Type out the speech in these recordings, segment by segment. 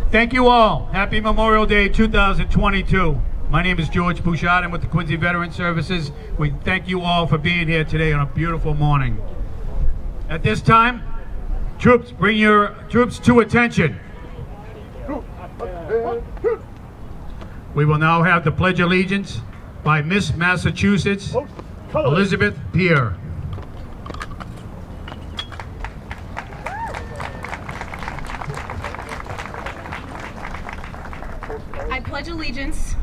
Thank you all. Happy Memorial Day 2022. My name is George Bouchard. I'm with the Quincy Veteran Services. We thank you all for being here today on a beautiful morning. At this time, troops, bring your troops to attention. We will now have the Pledge of Allegiance by Miss Massachusetts, Elizabeth Pierre. I pledge allegiance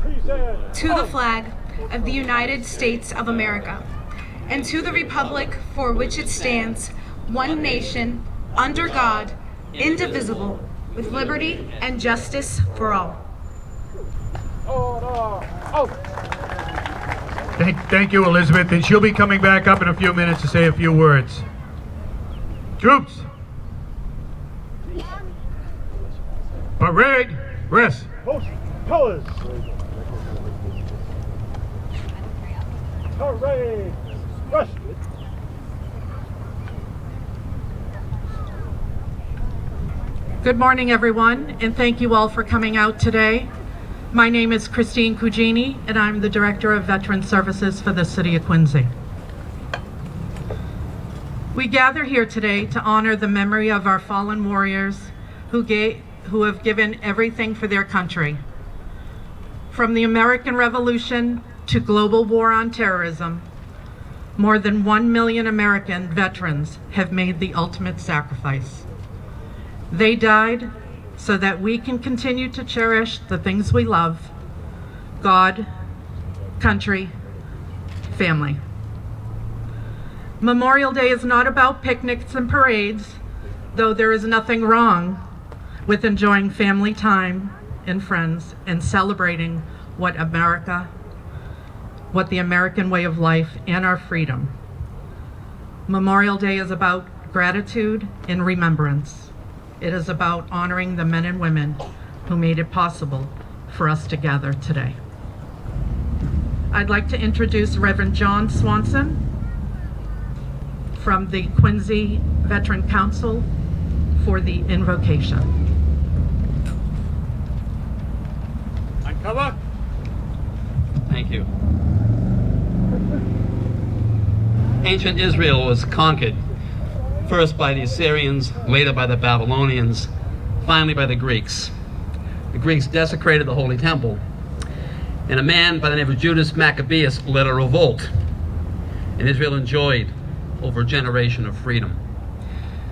to the flag of the United States of America and to the republic for which it stands, one nation, under God, indivisible, with liberty and justice for all. Thank you, Elizabeth, and she'll be coming back up in a few minutes to say a few words. Troops, parade, rest. Colors. Parade. Rush. Good morning, everyone, and thank you all for coming out today. My name is Christine Cugini, and I'm the Director of Veteran Services for the City of Quincy. We gather here today to honor the memory of our fallen warriors who have given everything for their country. From the American Revolution to global war on terrorism, more than 1 million American veterans have made the ultimate sacrifice. They died so that we can continue to cherish the things we love: God, country, family. Memorial Day is not about picnics and parades, though there is nothing wrong with enjoying family time and friends and celebrating what the American way of life and our freedom. Memorial Day is about gratitude and remembrance. It is about honoring the men and women who made it possible for us to gather today. I'd like to introduce Reverend John Swanson from the Quincy Veteran Council for the invocation. Cover. Thank you. Ancient Israel was conquered, first by the Assyrians, later by the Babylonians, finally by the Greeks. The Greeks desecrated the Holy Temple, and a man by the name of Judas Maccabeus led a revolt, and Israel enjoyed over a generation of freedom.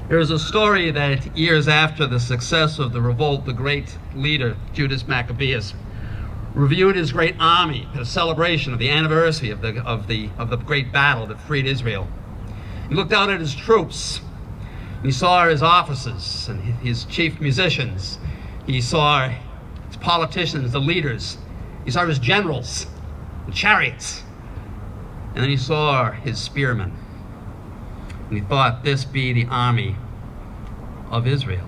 There is a story that years after the success of the revolt, the great leader, Judas Maccabeus, reviewed his great army at a celebration of the anniversary of the great battle that freed Israel. He looked out at his troops, and he saw his officers and his chief musicians. He saw his politicians, the leaders. He saw his generals, the chariots. And then he saw his spearmen. And he thought, this be the army of Israel.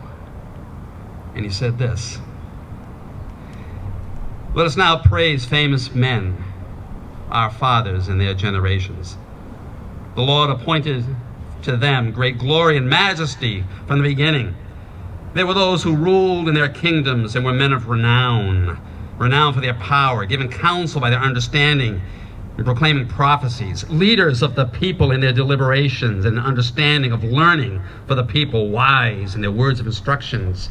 And he said this: let us now praise famous men, our fathers and their generations. The Lord appointed to them great glory and majesty from the beginning. They were those who ruled in their kingdoms and were men of renown, renowned for their power, given counsel by their understanding, and proclaiming prophecies, leaders of the people in their deliberations and understanding of learning for the people, wise in their words of instructions.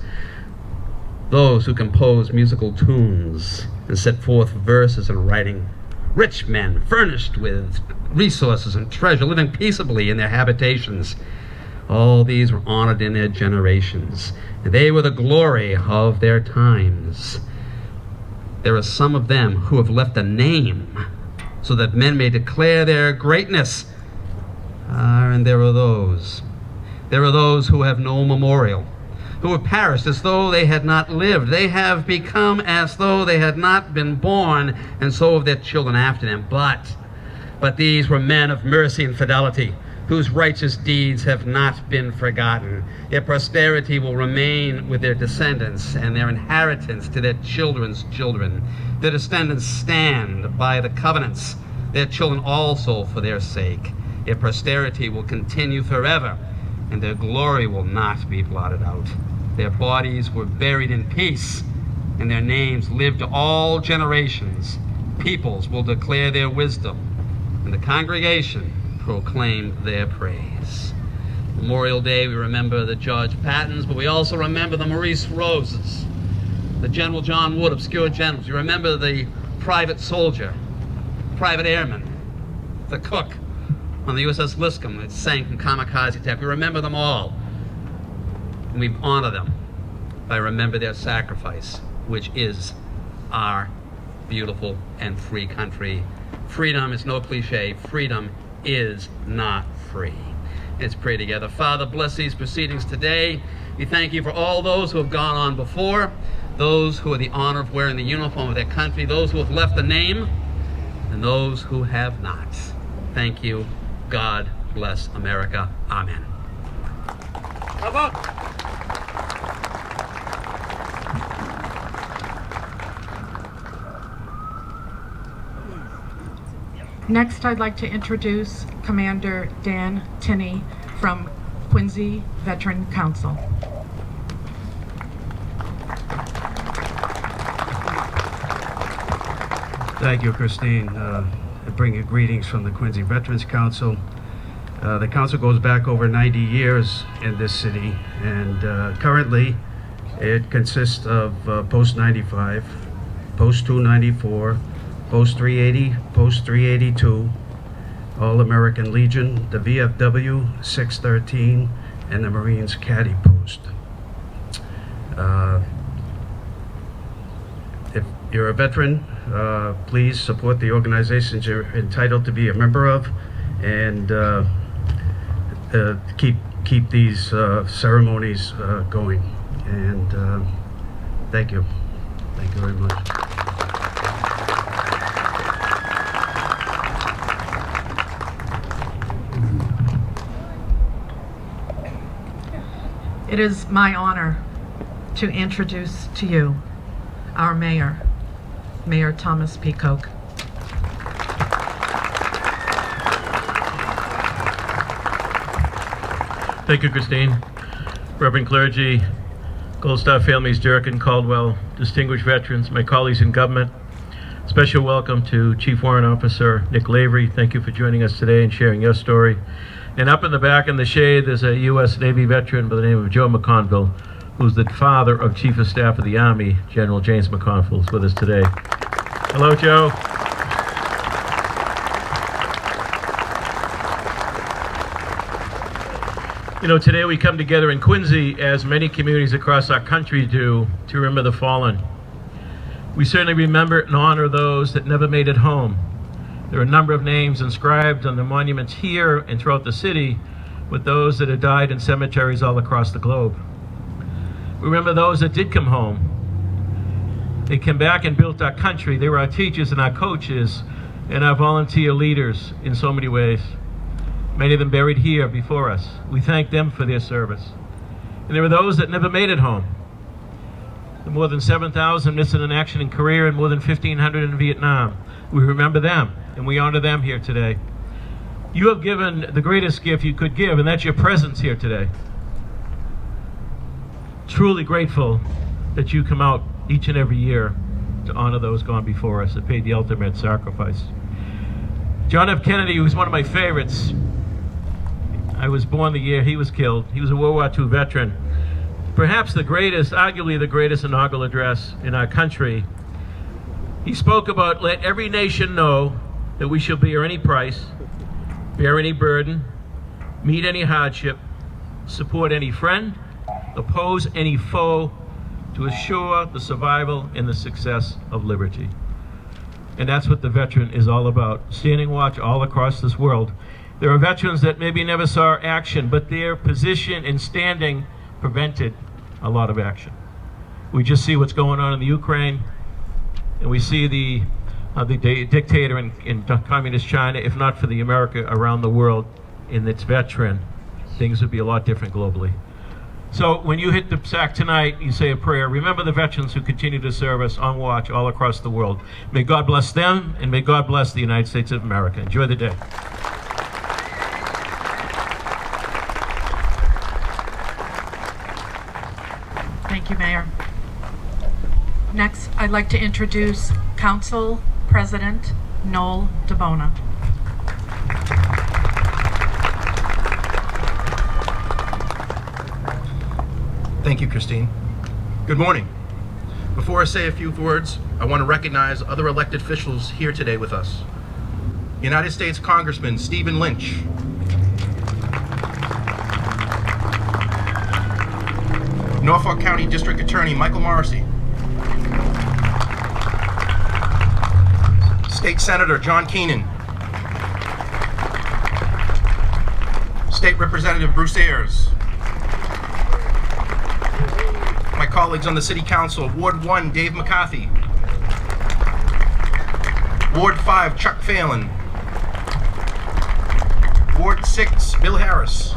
Those who compose musical tunes and set forth verses in writing, rich men furnished with resources and treasure, living peaceably in their habitations. All these were honored in their generations. They were the glory of their times. There are some of them who have left a name so that men may declare their greatness. And there are those who have no memorial, who have perished as though they had not lived. They have become as though they had not been born, and so have their children after them. But these were men of mercy and fidelity, whose righteous deeds have not been forgotten. Their posterity will remain with their descendants, and their inheritance to their children's children. Their descendants stand by the covenants, their children also for their sake. Their posterity will continue forever, and their glory will not be blotted out. Their bodies were buried in peace, and their names live to all generations. Peoples will declare their wisdom, and the congregation proclaim their praise. Memorial Day, we remember the George Pattons, but we also remember the Maurice Roses, the General John Wood, obscure generals. You remember the private soldier, private airman, the cook on the USS Liscombe that sank in kamikaze attack. We remember them all, and we honor them by remember their sacrifice, which is our beautiful and free country. Freedom is no cliche. Freedom is not free. Let's pray together. Father, bless these proceedings today. We thank you for all those who have gone on before, those who have the honor of wearing the uniform of their country, those who have left the name, and those who have not. Thank you. God bless America. Amen. Next, I'd like to introduce Commander Dan Tinney from Quincy Veteran Council. Thank you, Christine. I bring you greetings from the Quincy Veterans Council. The council goes back over 90 years in this city, and currently it consists of Post 95, Post 294, Post 380, Post 382, All-American Legion, the VFW 613, and the Marines Caddy Post. If you're a veteran, please support the organizations you're entitled to be a member of, and keep these ceremonies going. And thank you. Thank you very much. It is my honor to introduce to you our mayor, Mayor Thomas P. Koch. Thank you, Christine. Reverend clergy, Gold Star families, Durkin, Caldwell, distinguished veterans, my colleagues in government, special welcome to Chief Warrant Officer Nick Lavery. Thank you for joining us today and sharing your story. And up in the back in the shade, there's a U.S. Navy veteran by the name of Joe McConville, who's the father of Chief of Staff of the Army, General James McConville, is with us today. Hello, Joe. You know, today we come together in Quincy, as many communities across our country do, to remember the fallen. We certainly remember and honor those that never made it home. There are a number of names inscribed on the monuments here and throughout the city with those that have died in cemeteries all across the globe. We remember those that did come home. They came back and built our country. They were our teachers and our coaches and our volunteer leaders in so many ways. Many of them buried here before us. We thank them for their service. And there were those that never made it home. The more than 7,000 missing in action in Korea and more than 1,500 in Vietnam. We remember them, and we honor them here today. You have given the greatest gift you could give, and that's your presence here today. Truly grateful that you come out each and every year to honor those gone before us that paid the ultimate sacrifice. John F. Kennedy was one of my favorites. I was born the year he was killed. He was a World War II veteran. Perhaps the greatest, arguably the greatest inaugural address in our country. He spoke about, let every nation know that we shall bear any price, bear any burden, meet any hardship, support any friend, oppose any foe, to assure the survival and the success of liberty. And that's what the veteran is all about, standing watch all across this world. There are veterans that maybe never saw action, but their position and standing prevented a lot of action. We just see what's going on in the Ukraine, and we see the dictator in communist China. If not for the America around the world and its veteran, things would be a lot different globally. So when you hit the sack tonight, you say a prayer. Remember the veterans who continue to serve us on watch all across the world. May God bless them, and may God bless the United States of America. Enjoy the day. Next, I'd like to introduce Council President Noel DeBona. Thank you, Christine. Good morning. Before I say a few words, I want to recognize other elected officials here today with us. United States Congressman Stephen Lynch, Norfolk County District Attorney Michael Morrissey, State Senator John Keenan, State Representative Bruce Ayers, my colleagues on the City Council, Ward 1 Dave McCarthy, Ward 5 Chuck Phelan, Ward 6 Bill Harris,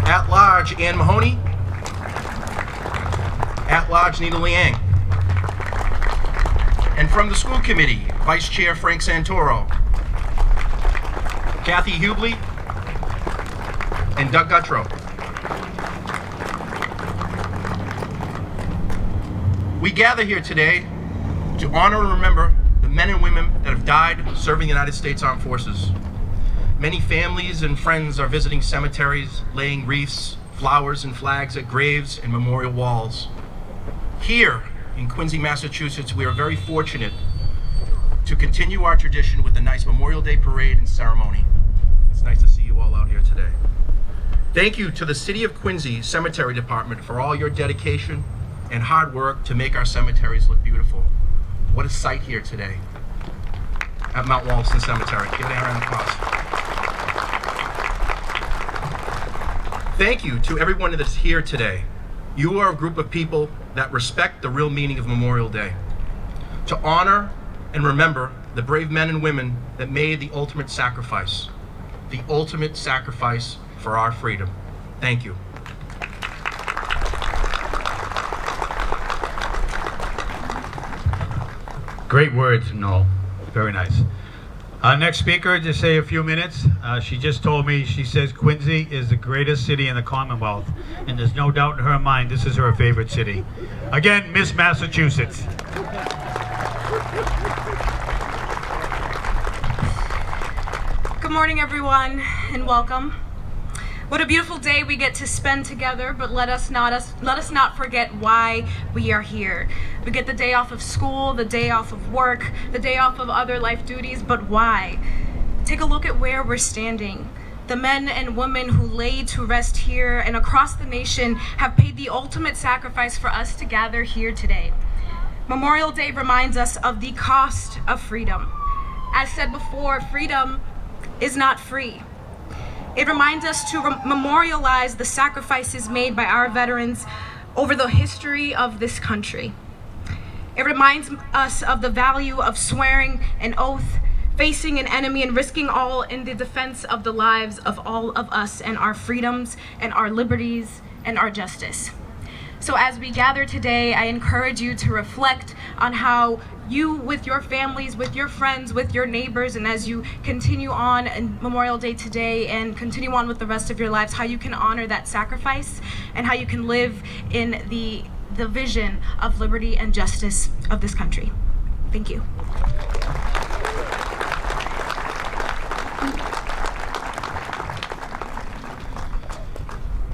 At-Large Ann Mahoney, At-Large Nita Liang, and from the School Committee, Vice Chair Frank Santoro, Kathy Hubley, and Doug Guttrow. We gather here today to honor and remember the men and women that have died serving the United States Armed Forces. Many families and friends are visiting cemeteries, laying wreaths, flowers, and flags at graves and memorial walls. Here in Quincy, Massachusetts, we are very fortunate to continue our tradition with a nice Memorial Day parade and ceremony. It's nice to see you all out here today. Thank you to the City of Quincy Cemetery Department for all your dedication and hard work to make our cemeteries look beautiful. What a sight here today at Mount Wollaston Cemetery. Give it a round of applause. Thank you to everyone that's here today. You are a group of people that respect the real meaning of Memorial Day. To honor and remember the brave men and women that made the ultimate sacrifice for our freedom. Thank you. Great words, Noel. Very nice. Our next speaker, just say a few minutes. She just told me, she says Quincy is the greatest city in the Commonwealth, and there's no doubt in her mind this is her favorite city. Again, Miss Massachusetts. Good morning, everyone, and welcome. What a beautiful day we get to spend together, but let us not forget why we are here. We get the day off of school, the day off of work, the day off of other life duties, but why? Take a look at where we're standing. The men and women who lay to rest here and across the nation have paid the ultimate sacrifice for us to gather here today. Memorial Day reminds us of the cost of freedom. As said before, freedom is not free. It reminds us to memorialize the sacrifices made by our veterans over the history of this country. It reminds us of the value of swearing an oath, facing an enemy, and risking all in the defense of the lives of all of us and our freedoms and our liberties and our justice. So as we gather today, I encourage you to reflect on how you, with your families, with your friends, with your neighbors, and as you continue on in Memorial Day today and continue on with the rest of your lives, how you can honor that sacrifice and how you can live in the vision of liberty and justice of this country. Thank you.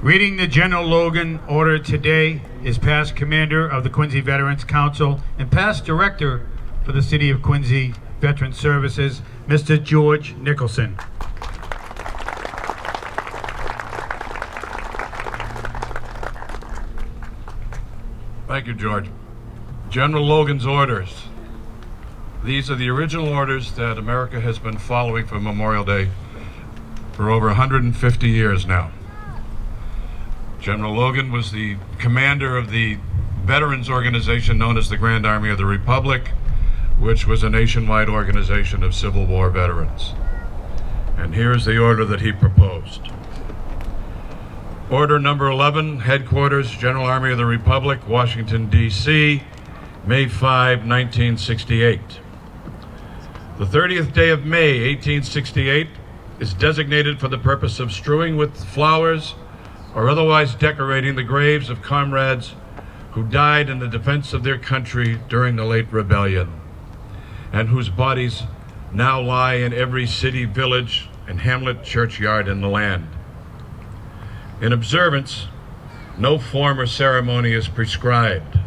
Reading the General Logan order today is past commander of the Quincy Veterans Council and past director for the City of Quincy Veteran Services, Mr. George Nicholson. Thank you, George. General Logan's orders. These are the original orders that America has been following for Memorial Day for over 150 years now. General Logan was the commander of the veterans organization known as the Grand Army of the Republic, which was a nationwide organization of Civil War veterans. And here's the order that he proposed. Order number 11, Headquarters, General Army of the Republic, Washington, D.C., May 5, 1968. The 30th day of May, 1868, is designated for the purpose of strewing with flowers or otherwise decorating the graves of comrades who died in the defense of their country during the late rebellion, and whose bodies now lie in every city, village, and hamlet churchyard in the land. In observance, no form or ceremony is prescribed,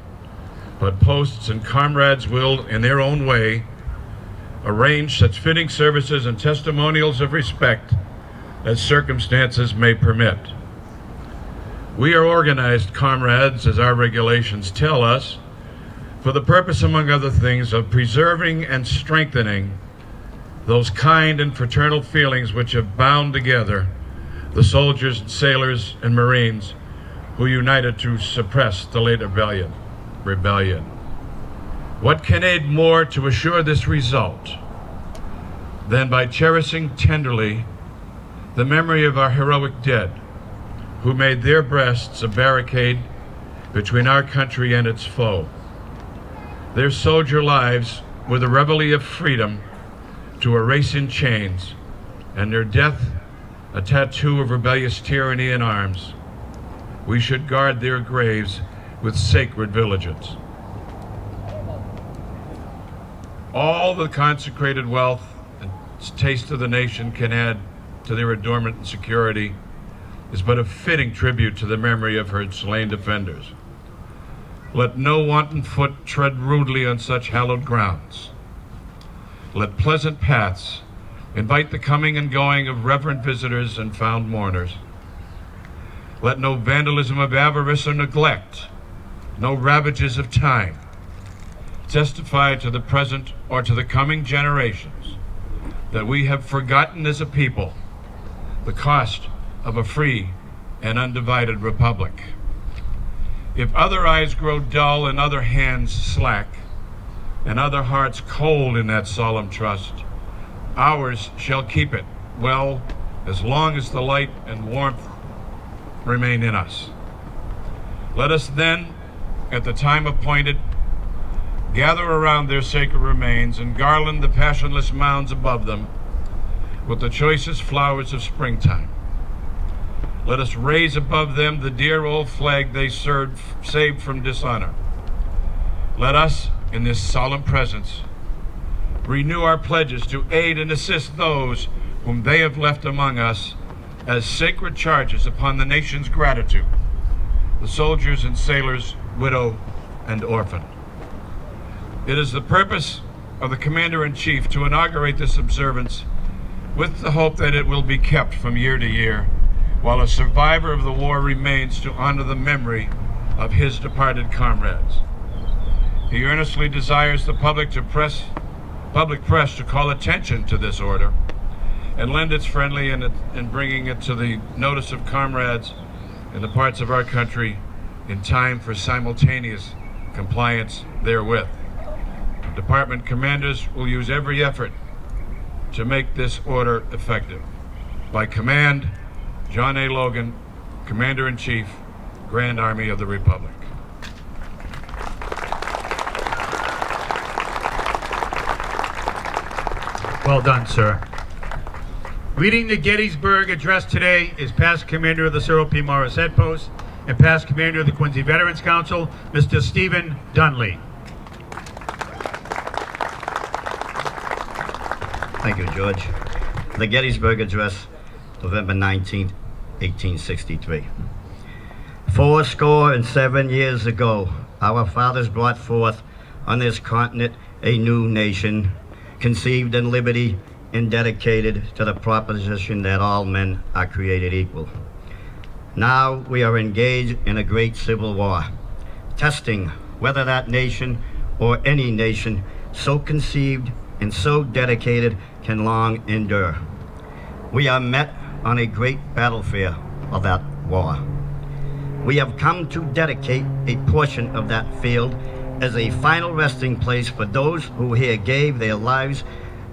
but posts and comrades will, in their own way, arrange such fitting services and testimonials of respect as circumstances may permit. We are organized, comrades, as our regulations tell us, for the purpose, among other things, of preserving and strengthening those kind and fraternal feelings which have bound together the soldiers, sailors, and Marines who united to suppress the late rebellion. What can aid more to assure this result than by cherishing tenderly the memory of our heroic dead, who made their breasts a barricade between our country and its foe. Their soldier lives were the reveille of freedom to erase in chains, and their death a tattoo of rebellious tyranny in arms. We should guard their graves with sacred vigilance. All the consecrated wealth and taste of the nation can add to their adornment and security is but a fitting tribute to the memory of her slain defenders. Let no wanton foot tread rudely on such hallowed grounds. Let pleasant paths invite the coming and going of reverent visitors and found mourners. Let no vandalism of avarice or neglect, no ravages of time, testify to the present or to the coming generations that we have forgotten as a people the cost of a free and undivided republic. If other eyes grow dull and other hands slack, and other hearts cold in that solemn trust, ours shall keep it well as long as the light and warmth remain in us. Let us then, at the time appointed, gather around their sacred remains and garland the passionless mounds above them with the choicest flowers of springtime. Let us raise above them the dear old flag they saved from dishonor. Let us, in this solemn presence, renew our pledges to aid and assist those whom they have left among us as sacred charges upon the nation's gratitude, the soldiers and sailors, widow and orphan. It is the purpose of the Commander-in-Chief to inaugurate this observance with the hope that it will be kept from year to year while a survivor of the war remains to honor the memory of his departed comrades. He earnestly desires the public press to call attention to this order and lend its friendly in bringing it to the notice of comrades in the parts of our country in time for simultaneous compliance therewith. Department commanders will use every effort to make this order effective. By command, John A. Logan, Commander-in-Chief, Grand Army of the Republic. Well done, sir. Reading the Gettysburg Address today is past Commander of the Cyril P. Morris Head Post and past Commander of the Quincy Veterans Council, Mr. Stephen Dunley. Thank you, George. The Gettysburg Address, November 19, 1863. 77 years ago, our fathers brought forth on this continent a new nation, conceived in liberty and dedicated to the proposition that all men are created equal. Now we are engaged in a great civil war, testing whether that nation or any nation so conceived and so dedicated can long endure. We are met on a great battlefield of that war. We have come to dedicate a portion of that field as a final resting place for those who here gave their lives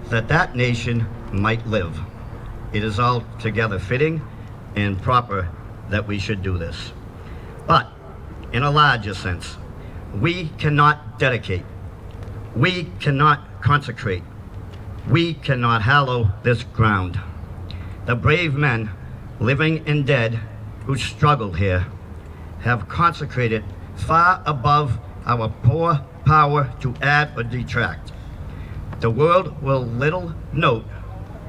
that that nation might live. It is altogether fitting and proper that we should do this. But in a larger sense, we cannot dedicate, we cannot consecrate, we cannot hallow this ground. The brave men, living and dead, who struggled here, have consecrated far above our poor power to add or detract. The world will little note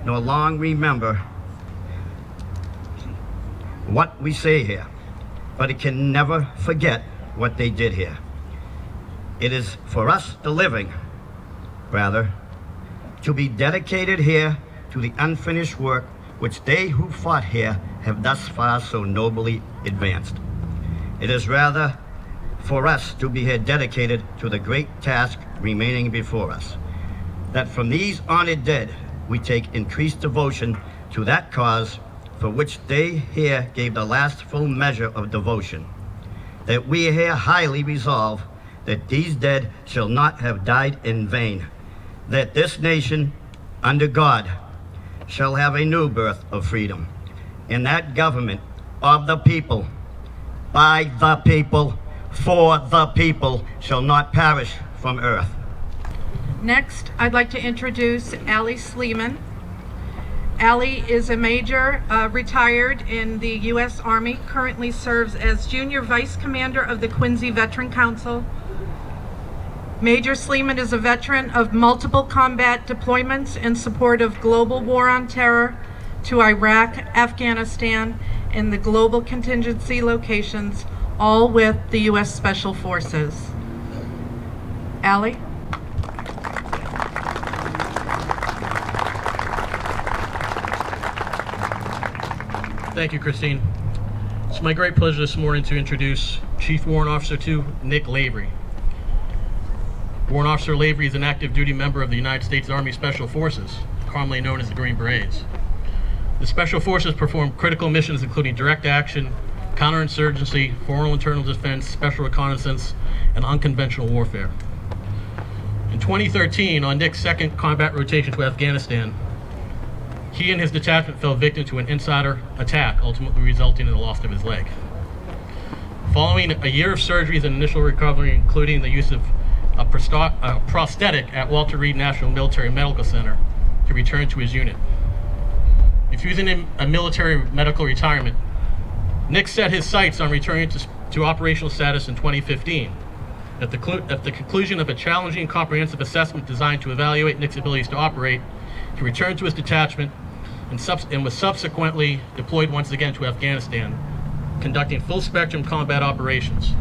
nor long remember what we say here, but it can never forget what they did here. It is for us, the living, rather, to be dedicated here to the unfinished work which they who fought here have thus far so nobly advanced. It is rather for us to be here dedicated to the great task remaining before us, that from these honored dead we take increased devotion to that cause for which they here gave the last full measure of devotion, that we here highly resolve that these dead shall not have died in vain, that this nation, under God, shall have a new birth of freedom, and that government of the people, by the people, for the people, shall not perish from earth. Next, I'd like to introduce Allie Sleeman. Allie is a major, retired in the U.S. Army, currently serves as Junior Vice Commander of the Quincy Veteran Council. Major Sleeman is a veteran of multiple combat deployments in support of global war on terror to Iraq, Afghanistan, and the global contingency locations, all with the U.S. Special Forces. Allie? Thank you, Christine. It's my great pleasure this morning to introduce Chief Warrant Officer 2, Nick Lavery. Warrant Officer Lavery is an active duty member of the United States Army Special Forces, commonly known as the Green Berets. The Special Forces perform critical missions including direct action, counterinsurgency, foreign and internal defense, special reconnaissance, and unconventional warfare. In 2013, on Nick's second combat rotation to Afghanistan, he and his detachment fell victim to an insider attack, ultimately resulting in the loss of his leg. Following a year of surgeries and initial recovery, including the use of a prosthetic at Walter Reed National Military Medical Center, he returned to his unit. Refusing a military medical retirement, Nick set his sights on returning to operational status in 2015. At the conclusion of a challenging comprehensive assessment designed to evaluate Nick's abilities to operate, he returned to his detachment and was subsequently deployed once again to Afghanistan, conducting full-spectrum combat operations.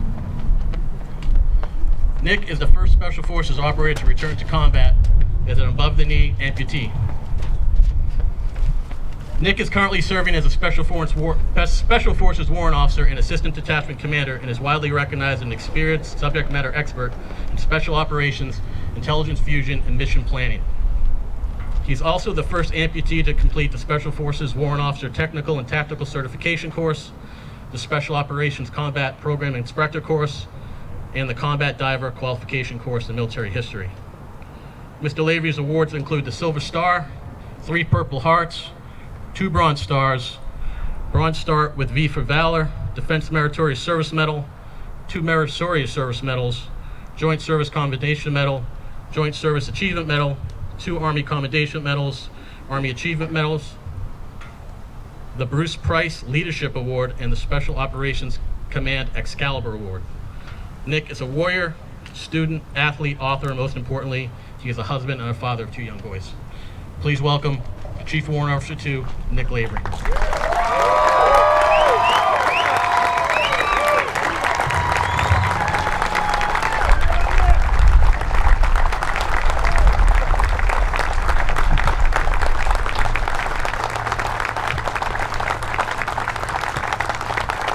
Nick is the first Special Forces operator to return to combat as an above-the-knee amputee. Nick is currently serving as a Special Forces Warrant Officer and Assistant Detachment Commander, and is widely recognized as an experienced subject matter expert in special operations, intelligence fusion, and mission planning. He's also the first amputee to complete the Special Forces Warrant Officer Technical and Tactical Certification Course, the Special Operations Combat Program Inspector Course, and the Combat Diver Qualification Course in Military History. Mr. Lavery's awards include the Silver Star, 3 Purple Hearts, 2 Bronze Stars, Bronze Star with V for Valor, Defense Meritorious Service Medal, 2 Meritorious Service Medals, Joint Service Commendation Medal, Joint Service Achievement Medal, 2 Army Commendation Medals, Army Achievement Medals, the Bruce Price Leadership Award, and the Special Operations Command Excalibur Award. Nick is a warrior, student, athlete, author, and most importantly, he is a husband and a father of 2 young boys. Please welcome Chief Warrant Officer 2, Nick Lavery.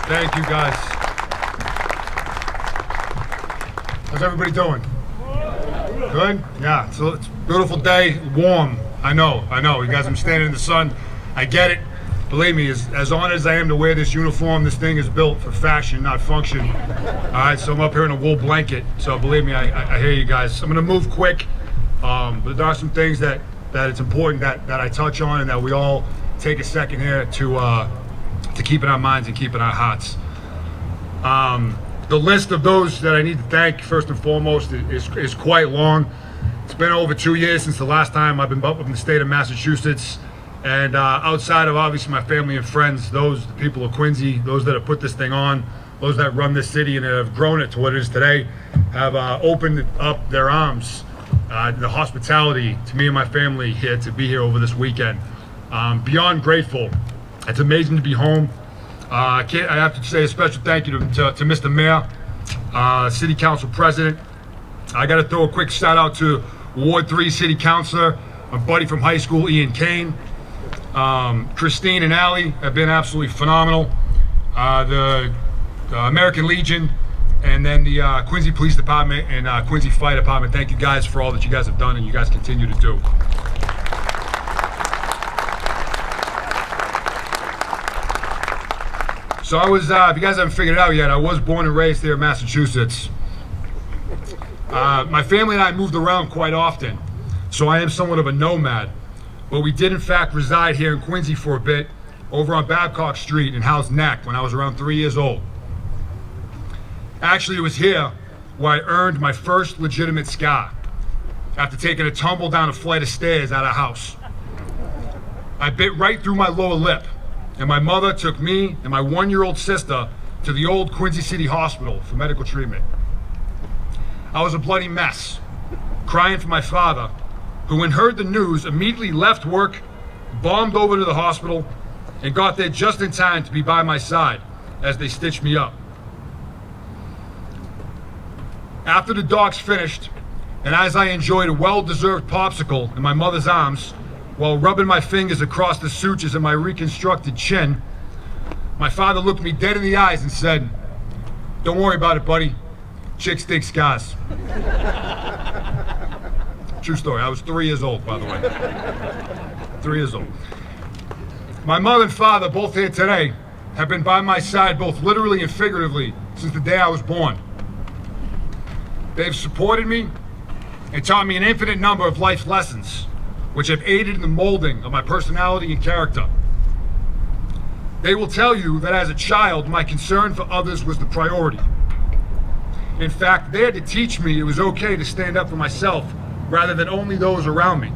Thank you, guys. How's everybody doing? Good? Yeah, it's a beautiful day, warm. I know. You guys, I'm standing in the sun. I get it. Believe me, as honored as I am to wear this uniform, this thing is built for fashion, not function. All right, so I'm up here in a wool blanket. So believe me, I hear you guys. I'm gonna move quick, but there are some things that it's important that I touch on, and that we all take a second here to keep in our minds and keep in our hearts. The list of those that I need to thank, first and foremost, is quite long. It's been over 2 years since the last time I've been up in the state of Massachusetts. And outside of obviously my family and friends, the people of Quincy, those that have put this thing on, those that run this city and have grown it to what it is today, have opened up their arms, the hospitality to me and my family here to be here over this weekend. Beyond grateful. It's amazing to be home. I have to say a special thank you to Mr. Mayor, City Council President. I got to throw a quick shout out to Ward 3 City Councilor, my buddy from high school, Ian Kane. Christine and Allie have been absolutely phenomenal. The American Legion, and then the Quincy Police Department and Quincy Fire Department. Thank you guys for all that you guys have done and you guys continue to do. So I was, if you guys haven't figured it out yet, I was born and raised here in Massachusetts. My family and I moved around quite often, so I am somewhat of a nomad. But we did in fact reside here in Quincy for a bit, over on Babcock Street in Howes Neck when I was around 3 years old. Actually, it was here where I earned my first legitimate scar after taking a tumble down a flight of stairs at a house. I bit right through my lower lip, and my mother took me and my 1-year-old sister to the old Quincy City Hospital for medical treatment. I was a bloody mess, crying for my father, who when heard the news immediately left work, bombed over to the hospital, and got there just in time to be by my side as they stitched me up. After the docs finished, and as I enjoyed a well-deserved popsicle in my mother's arms, while rubbing my fingers across the sutures of my reconstructed chin, my father looked me dead in the eyes and said, "Don't worry about it, buddy. Chicks dig scars." True story. I was 3 years old, by the way. 3 years old. My mother and father, both here today, have been by my side both literally and figuratively since the day I was born. They've supported me and taught me an infinite number of life lessons, which have aided in the molding of my personality and character. They will tell you that as a child, my concern for others was the priority. In fact, they had to teach me it was okay to stand up for myself rather than only those around me.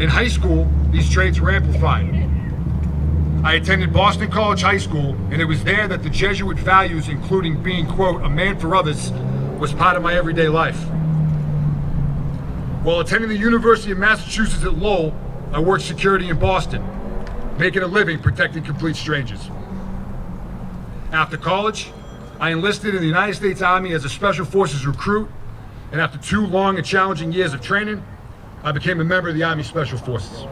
In high school, these traits were amplified. I attended Boston College High School, and it was there that the Jesuit values, including being, quote, a man for others, was part of my everyday life. While attending the University of Massachusetts at Lowell, I worked security in Boston, making a living protecting complete strangers. After college, I enlisted in the United States Army as a Special Forces recruit, and after 2 long and challenging years of training, I became a member of the Army Special Forces.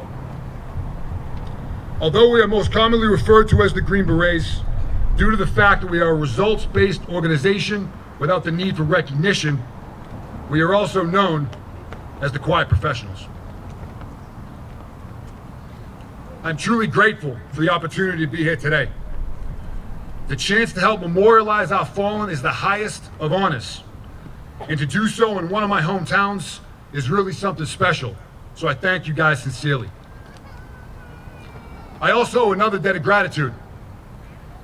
Although we are most commonly referred to as the Green Berets, due to the fact that we are a results-based organization without the need for recognition, we are also known as the Quiet Professionals. I'm truly grateful for the opportunity to be here today. The chance to help memorialize our fallen is the highest of honors, and to do so in one of my hometowns is really something special, so I thank you guys sincerely. I also owe another debt of gratitude.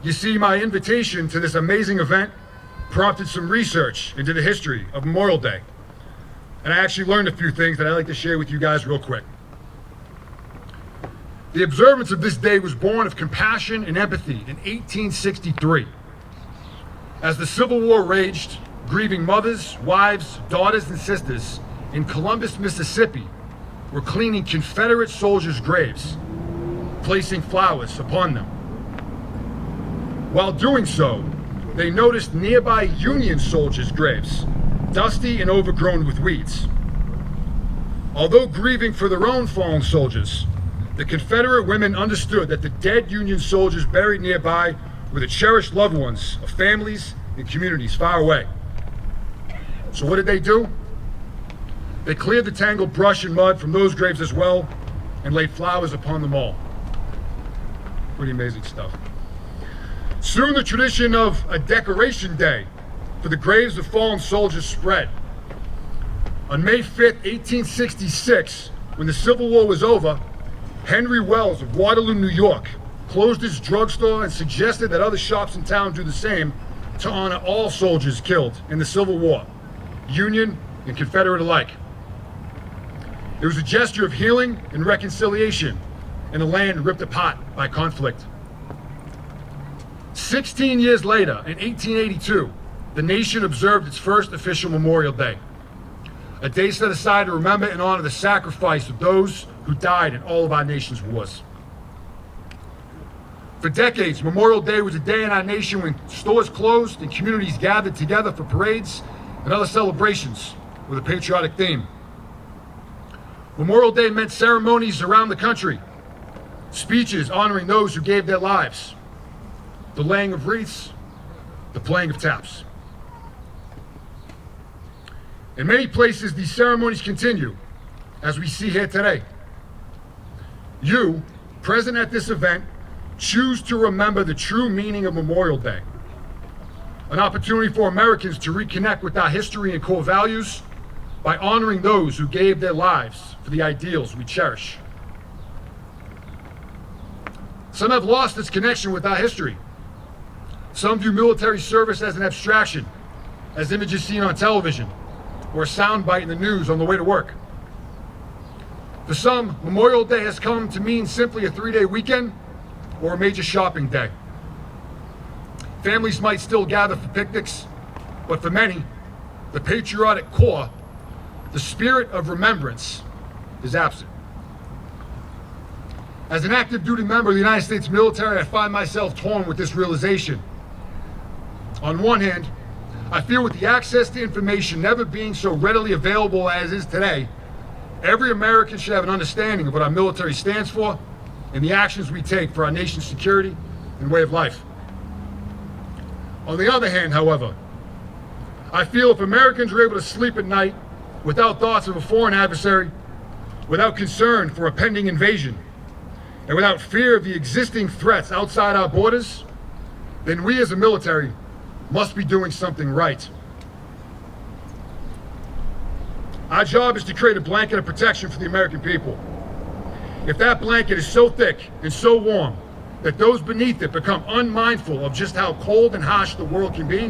You see, my invitation to this amazing event prompted some research into the history of Memorial Day, and I actually learned a few things that I'd like to share with you guys real quick. The observance of this day was born of compassion and empathy in 1863. As the Civil War raged, grieving mothers, wives, daughters, and sisters in Columbus, Mississippi were cleaning Confederate soldiers' graves, placing flowers upon them. While doing so, they noticed nearby Union soldiers' graves, dusty and overgrown with weeds. Although grieving for their own fallen soldiers, the Confederate women understood that the dead Union soldiers buried nearby were the cherished loved ones of families and communities far away. So what did they do? They cleared the tangled brush and mud from those graves as well and laid flowers upon them all. Pretty amazing stuff. Soon the tradition of a decoration day for the graves of fallen soldiers spread. On May 5th, 1866, when the Civil War was over, Henry Wells of Waterloo, New York, closed his drugstore and suggested that other shops in town do the same to honor all soldiers killed in the Civil War, Union and Confederate alike. It was a gesture of healing and reconciliation in a land ripped apart by conflict. 16 years later, in 1882, the nation observed its first official Memorial Day, a day set aside to remember and honor the sacrifice of those who died in all of our nation's wars. For decades, Memorial Day was a day in our nation when stores closed and communities gathered together for parades and other celebrations with a patriotic theme. Memorial Day meant ceremonies around the country, speeches honoring those who gave their lives, the laying of wreaths, the playing of taps. In many places, these ceremonies continue, as we see here today. You, present at this event, choose to remember the true meaning of Memorial Day, an opportunity for Americans to reconnect with our history and core values by honoring those who gave their lives for the ideals we cherish. Some have lost its connection with our history. Some view military service as an abstraction, as images seen on television, or a soundbite in the news on the way to work. For some, Memorial Day has come to mean simply a 3-day weekend or a major shopping day. Families might still gather for picnics, but for many, the patriotic core, the spirit of remembrance, is absent. As an active duty member of the United States military, I find myself torn with this realization. On one hand, I feel with the access to information never being so readily available as is today, every American should have an understanding of what our military stands for and the actions we take for our nation's security and way of life. On the other hand, however, I feel if Americans are able to sleep at night without thoughts of a foreign adversary, without concern for a pending invasion, and without fear of the existing threats outside our borders, then we as a military must be doing something right. Our job is to create a blanket of protection for the American people. If that blanket is so thick and so warm that those beneath it become unmindful of just how cold and harsh the world can be,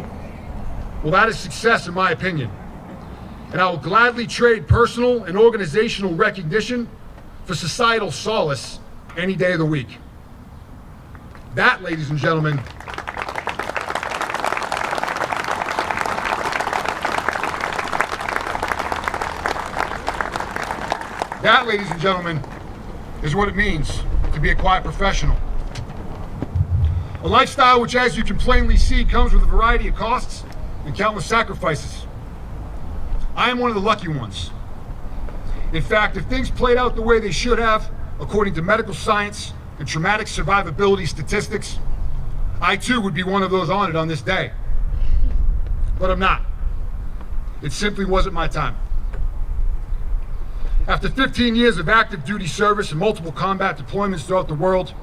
well, that is success in my opinion. And I will gladly trade personal and organizational recognition for societal solace any day of the week. That, ladies and gentlemen, is what it means to be a quiet professional. A lifestyle which, as you can plainly see, comes with a variety of costs and countless sacrifices. I am one of the lucky ones. In fact, if things played out the way they should have, according to medical science and traumatic survivability statistics, I too would be one of those honored on this day. But I'm not. It simply wasn't my time. After 15 years of active duty service and multiple combat deployments throughout the world,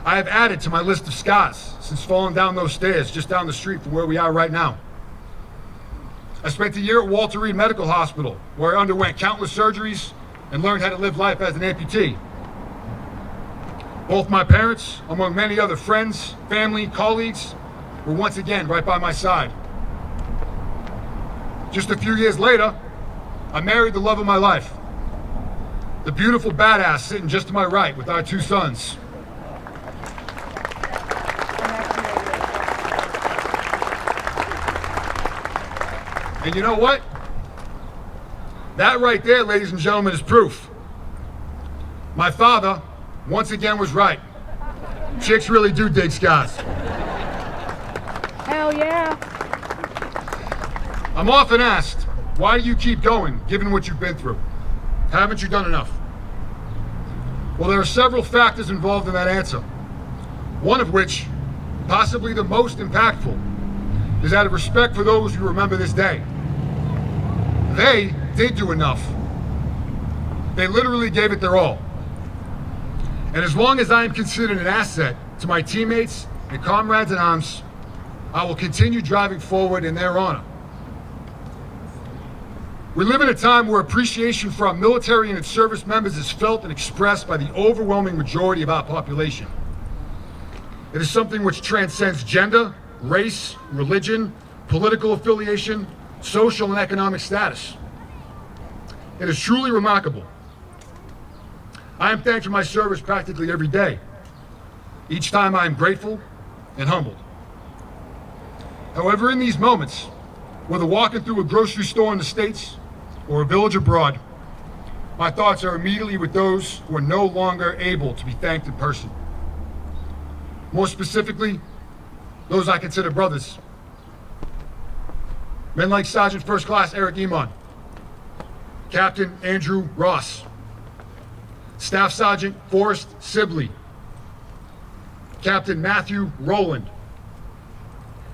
I have added to my list of scars since falling down those stairs just down the street from where we are right now. I spent a year at Walter Reed Medical Hospital, where I underwent countless surgeries and learned how to live life as an amputee. Both my parents, among many other friends, family, colleagues, were once again right by my side. Just a few years later, I married the love of my life, the beautiful badass sitting just to my right with our 2 sons. And you know what? That right there, ladies and gentlemen, is proof. My father, once again, was right. Chicks really do dig scars. Hell yeah. I'm often asked, why do you keep going, given what you've been through? Haven't you done enough? Well, there are several factors involved in that answer. One of which, possibly the most impactful, is out of respect for those who remember this day. They did do enough. They literally gave it their all. And as long as I am considered an asset to my teammates and comrades in arms, I will continue driving forward in their honor. We live in a time where appreciation for our military and its service members is felt and expressed by the overwhelming majority of our population. It is something which transcends gender, race, religion, political affiliation, social and economic status. It is truly remarkable. I am thanked for my service practically every day. Each time I am grateful and humbled. However, in these moments, whether walking through a grocery store in the States or a village abroad, my thoughts are immediately with those who are no longer able to be thanked in person. More specifically, those I consider brothers. Men like Sergeant First Class Eric Iman, Captain Andrew Ross, Staff Sergeant Forrest Sibley, Captain Matthew Rowland,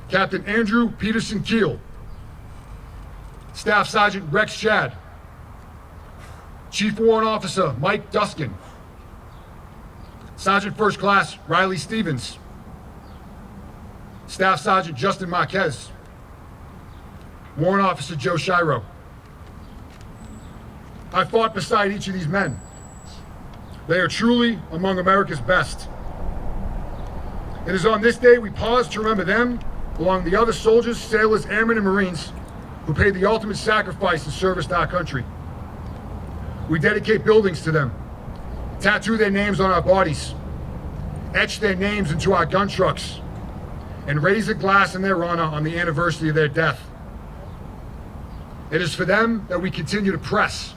Captain Andrew Peterson Keel, Staff Sergeant Rex Shad, Chief Warrant Officer Mike Duskin, Sergeant First Class Riley Stevens, Staff Sergeant Justin Marquez, Warrant Officer Joe Shiro. I fought beside each of these men. They are truly among America's best. It is on this day we pause to remember them, along the other soldiers, sailors, airmen, and Marines who paid the ultimate sacrifice in service to our country. We dedicate buildings to them, tattoo their names on our bodies, etch their names into our gun trucks, and raise a glass in their honor on the anniversary of their death. It is for them that we continue to press.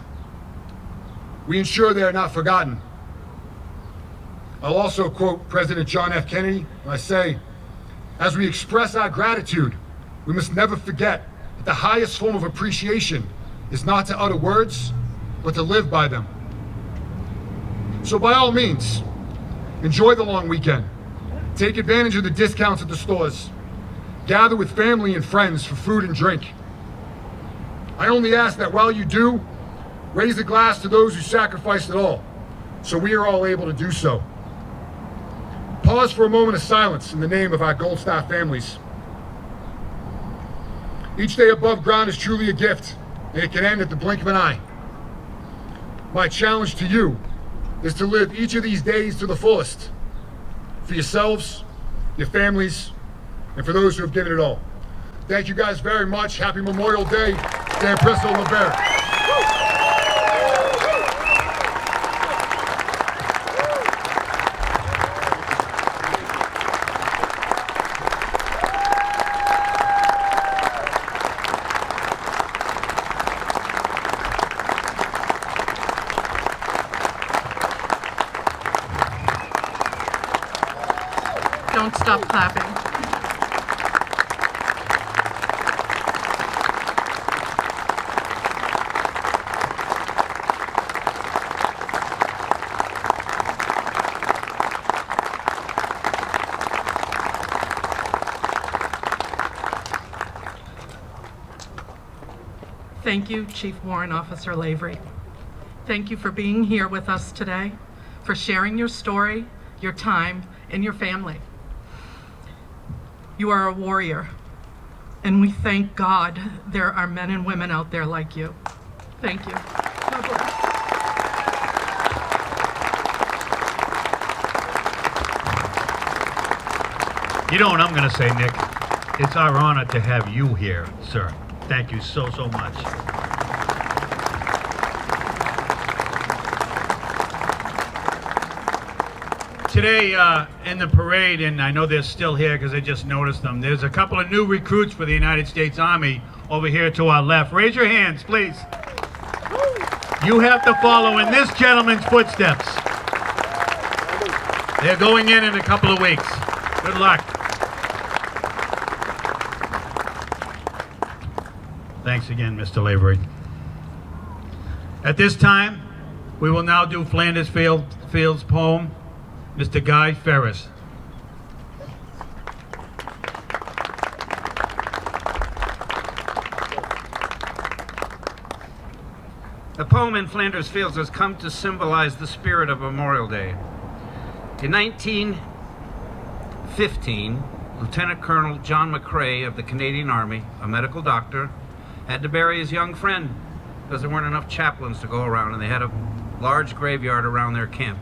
We ensure they are not forgotten. I'll also quote President John F. Kennedy when I say, as we express our gratitude, we must never forget that the highest form of appreciation is not to utter words, but to live by them. So by all means, enjoy the long weekend. Take advantage of the discounts at the stores. Gather with family and friends for food and drink. I only ask that while you do, raise a glass to those who sacrificed it all, so we are all able to do so. Pause for a moment of silence in the name of our Gold Star families. Each day above ground is truly a gift, and it can end at the blink of an eye. My challenge to you is to live each of these days to the fullest, for yourselves, your families, and for those who have given it all. Thank you guys very much. Happy Memorial Day. Dan Presto LeBert. Don't stop clapping. Thank you, Chief Warrant Officer Lavery. Thank you for being here with us today, for sharing your story, your time, and your family. You are a warrior, and we thank God there are men and women out there like you. Thank you. God bless. You know what I'm going to say, Nick? It's our honor to have you here, sir. Thank you so, so much. Today in the parade, and I know they're still here because I just noticed them, there's a couple of new recruits for the United States Army over here to our left. Raise your hands, please. You have to follow in this gentleman's footsteps. They're going in a couple of weeks. Good luck. Thanks again, Mr. Lavery. At this time, we will now do Flanders Field's poem, Mr. Guy Ferris. The poem in Flanders Fields has come to symbolize the spirit of Memorial Day. In 1915, Lieutenant Colonel John McCrae of the Canadian Army, a medical doctor, had to bury his young friend because there weren't enough chaplains to go around, and they had a large graveyard around their camp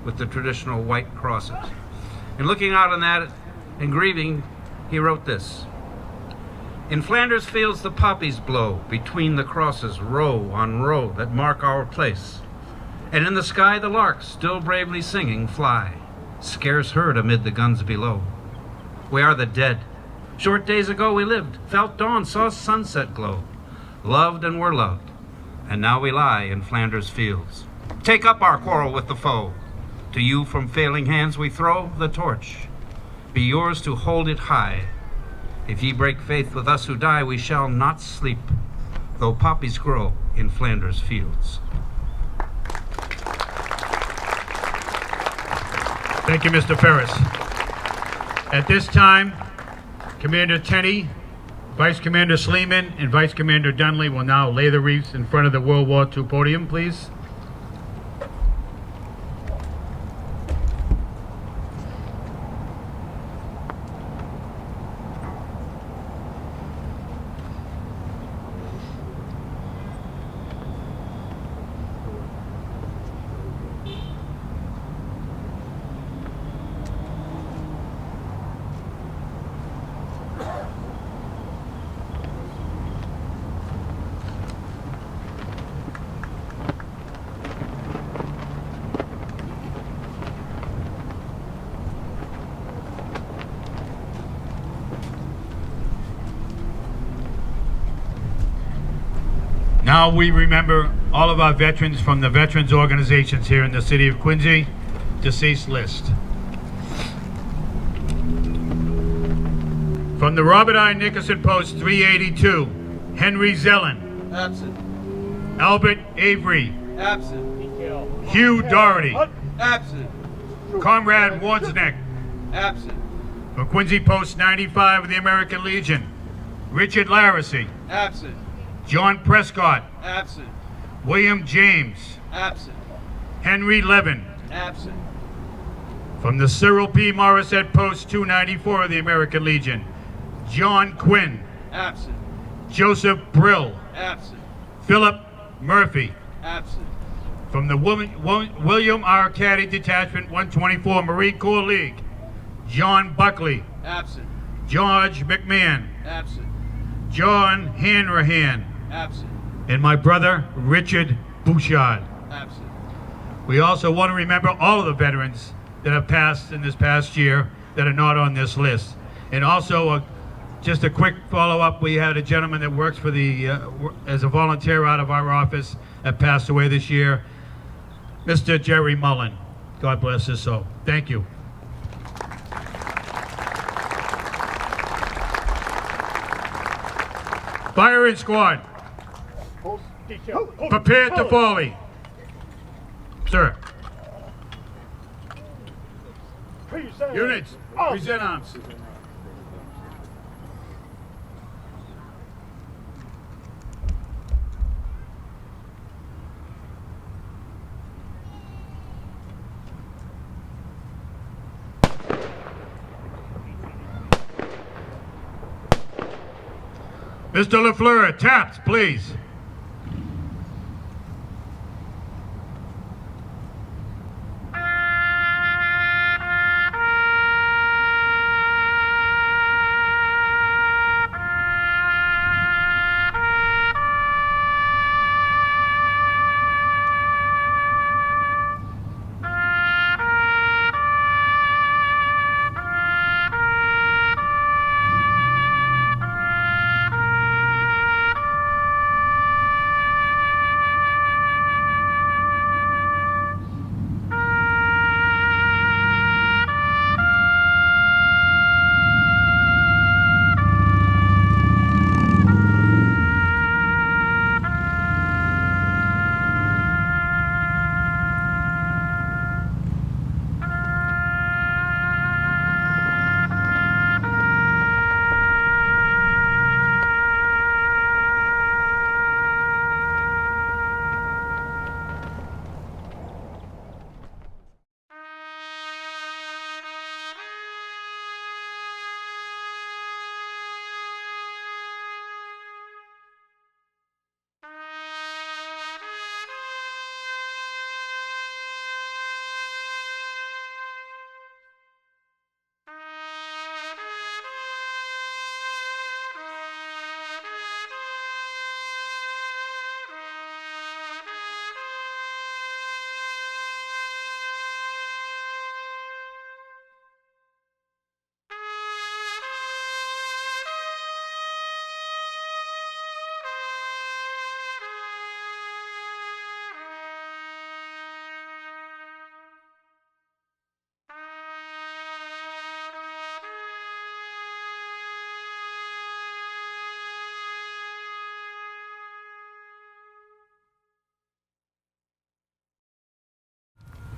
with the traditional white crosses. And looking out on that and grieving, he wrote this. In Flanders fields the poppies blow, between the crosses, row on row that mark our place. And in the sky the larks, still bravely singing, fly, scarce heard amid the guns below. We are the dead, Short days ago we lived, felt dawn, saw sunset glow, loved and were loved, and now we lie in Flanders fields. Take up our quarrel with the foe. To you from failing hands we throw the torch. Be yours to hold it high. If ye break faith with us who die, we shall not sleep, though poppies grow in Flanders fields. Thank you, Mr. Ferris. At this time, Commander Tenney, Vice Commander Sleeman, and Vice Commander Dunley will now lay the wreaths in front of the World War II podium, please. Now we remember all of our veterans from the veterans organizations here in the city of Quincy. Deceased list. From the Robert I. Nickerson Post 382, Henry Zellin. Absent. Albert Avery. Absent. Hugh Doherty. Absent. Conrad Wozniak. Absent. From Quincy Post 95 of the American Legion, Richard Laracy. Absent. John Prescott. Absent. William James. Absent. Henry Levin. Absent. From the Cyril P. Morissette Post 294 of the American Legion, John Quinn. Absent. Joseph Brill. Absent. Philip Murphy. Absent. From the William R. Caddy Detachment 124 Marine Corps League, John Buckley. Absent. George McMahon. Absent. John Hanrahan. Absent. And my brother, Richard Bouchard. Absent. We also want to remember all of the veterans that have passed in this past year that are not on this list. And also, just a quick follow-up, we had a gentleman that works for the, as a volunteer out of our office that passed away this year, Mr. Jerry Mullen. God bless his soul. Thank you. Firing squad, Post detail. Post prepare to colors. volley. Sir. Present. Units, Arms. present arms. Mr. LaFleur, taps, please.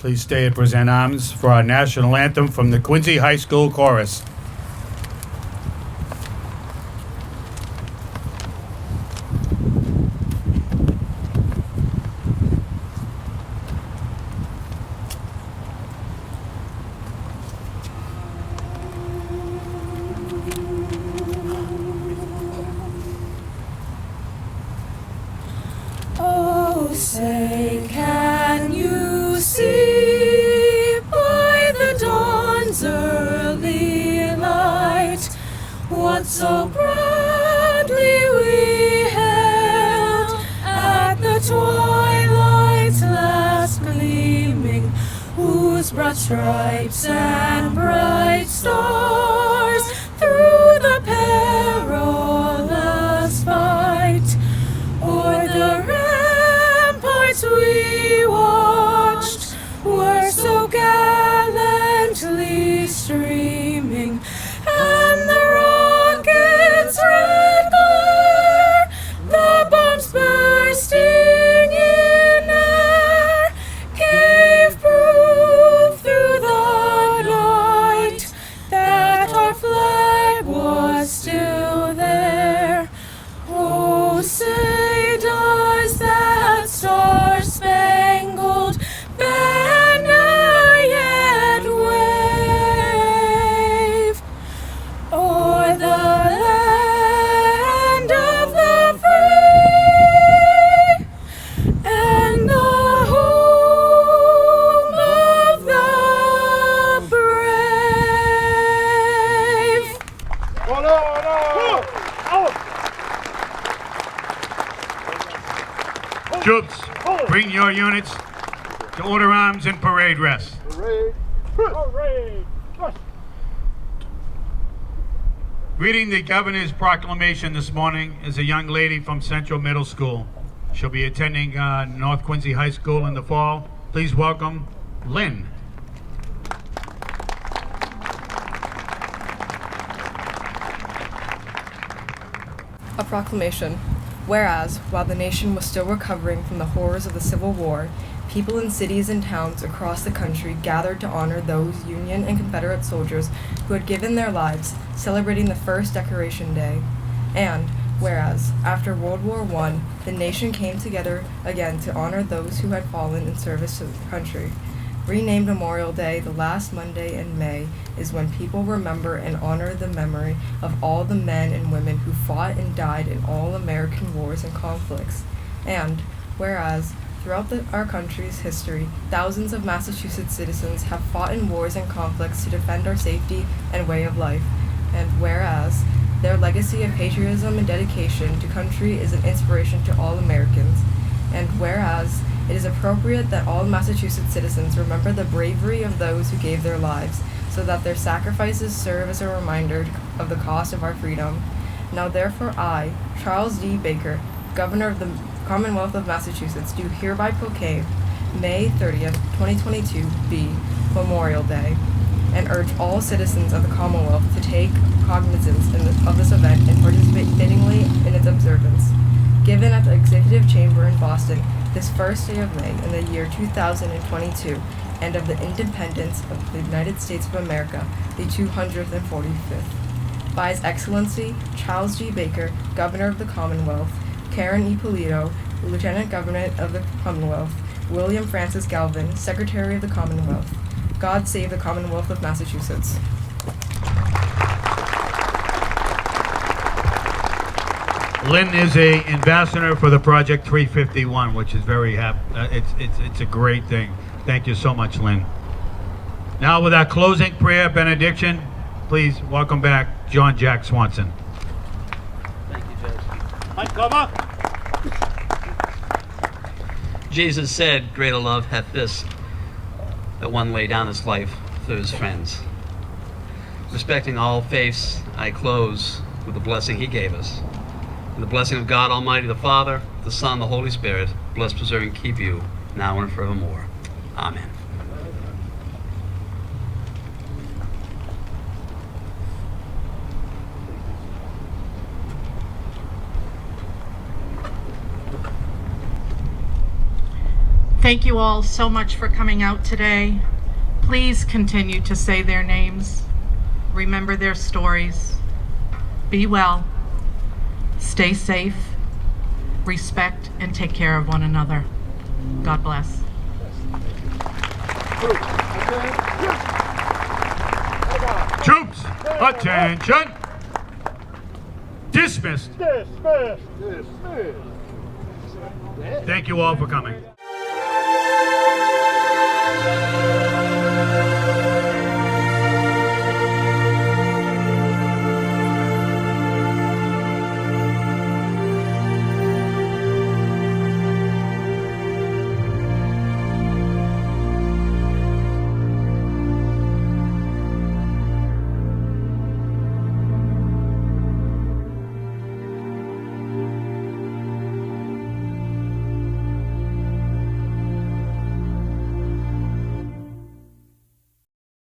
please stay and present arms for our national anthem from the Quincy High School Chorus. Oh, say, can you see by the dawn's early light what so proudly we hailed at the twilight's last gleaming, whose broad stripes and bright stars through the perilous fight o'er the ramparts we watched were so gallantly streaming, and the rockets' red glare, the bombs bursting in air, gave proof through the night that our flag was still there. Oh, say does that star-spangled banner yet wave o'er the land of the free and the home of the brave? Oh, no, no. Troops, bring your units to order arms and parade rest. Parade. Parade. Rush. Reading the governor's proclamation this morning is a young lady from Central Middle School. She'll be attending North Quincy High School in the fall. Please welcome Lynn. A proclamation. Whereas, while the nation was still recovering from the horrors of the Civil War, people in cities and towns across the country gathered to honor those Union and Confederate soldiers who had given their lives, celebrating the first Decoration Day. And, whereas, after World War I, the nation came together again to honor those who had fallen in service to the country. Renamed Memorial Day, the last Monday in May is when people remember and honor the memory of all the men and women who fought and died in all American wars and conflicts. And, whereas, throughout our country's history, thousands of Massachusetts citizens have fought in wars and conflicts to defend our safety and way of life. And whereas, their legacy of patriotism and dedication to country is an inspiration to all Americans. And whereas, it is appropriate that all Massachusetts citizens remember the bravery of those who gave their lives, so that their sacrifices serve as a reminder of the cost of our freedom. Now therefore I, Charles D. Baker, Governor of the Commonwealth of Massachusetts, do hereby proclaim May 30th, 2022 be Memorial Day, and urge all citizens of the Commonwealth to take cognizance of this event and participate fittingly in its observance. Given at the Executive Chamber in Boston, this first day of May in the year 2022, and of the independence of the United States of America, the 245th. By His Excellency Charles G. Baker, Governor of the Commonwealth, Karen E. Polito, Lieutenant Governor of the Commonwealth, William Francis Galvin, Secretary of the Commonwealth. God save the Commonwealth of Massachusetts. Lynn is a ambassador for the Project 351, which is very happy. It's a great thing. Thank you so much, Lynn. Now, with our closing prayer benediction, please welcome back John Jack Swanson. Thank you, Judge. Mike, cover. Jesus said, "Greater love hath this, that one lay down his life for his friends." Respecting all faiths, I close with the blessing he gave us. And the blessing of God Almighty, the Father, the Son, the Holy Spirit, bless, preserve, and keep you now and forevermore. Amen. Thank you all so much for coming out today. Please continue to say their names, remember their stories. Be well, stay safe, respect, and take care of one another. God bless. Troops, attention. Dismissed. Dismiss. Dismiss. Thank you all for coming.